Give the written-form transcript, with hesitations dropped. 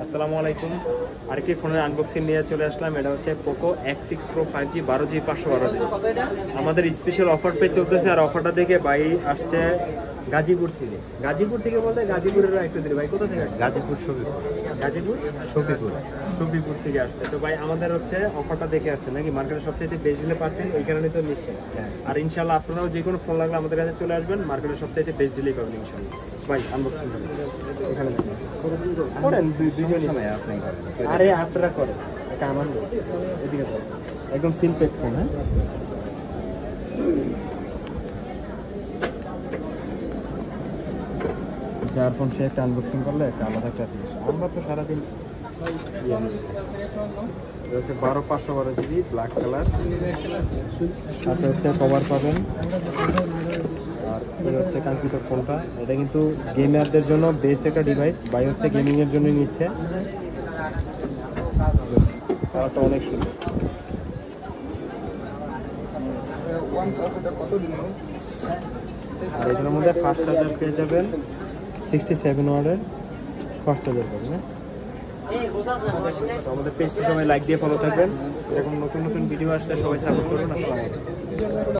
আসসালামু আলাইকুম। আরেকটি ফোনের আনবক্সিং নিয়ে চলে আসলাম। এটা হচ্ছে Poco X6 Pro 5G 12GB 512GB। আমাদের স্পেশাল অফার পে চলতেছে, আর অফারটা দেখে ভাই আসছে গাজীপুর থেকে। গাজীপুর থেকে বলতে গাজীপুরের একটু দিলে ভাই কোথা থেকে আসছে? গাজীপুর শফিপুর। গাজীপুর শফিপুর শফিপুর থেকে আসছে। তো ভাই আমাদের হচ্ছে অফারটা দেখে আসছে নাকি, মার্কেটে সবচেয়ে বেশি ডিলে পাচ্ছেন, এই কারণে তো নিচ্ছেন। আর ইনশাল্লাহ আপনারাও যে কোনো ফোন লাগলে আমাদের কাছে চলে আসবেন, মার্কেটে সবচেয়ে বেস্ট ডিলে পাবেন ইনশাল্লাহ। ভাই আনবক্সিং এখানে করেন দুইজন সময় আপনি করেন। আরে আপনারা করেন, এটা আনন্দ। এদিকে তো একদম সিল প্যাক ফোন। হ্যাঁ, যার ফোন সে একটা আনবক্সিং করলে একটা আলাদা একটা জিনিস। আমরা তো সারাদিন হচ্ছে 12/512GB ব্ল্যাক কালার, সাথে হচ্ছে কভার পাবেন। আর এই হচ্ছে কাঙ্ক্ষিত ফোনটা। এটা কিন্তু গেমারদের জন্য বেস্ট একটা ডিভাইস। ভাই হচ্ছে গেমিংয়ের জন্যই নিচ্ছে। কালারটা অনেক সুন্দর। আর এটার মধ্যে ফাস্ট চার্জার পেয়ে যাবেন, 67 ওয়াটের ফাস্ট চার্জার পাবেন। আমাদের পেজটি সবাই লাইক দিয়ে ফলো থাকবেন। এরকম নতুন নতুন ভিডিও আসলে সবাই সাপোর্ট করবেন। আসসালামু আলাইকুম।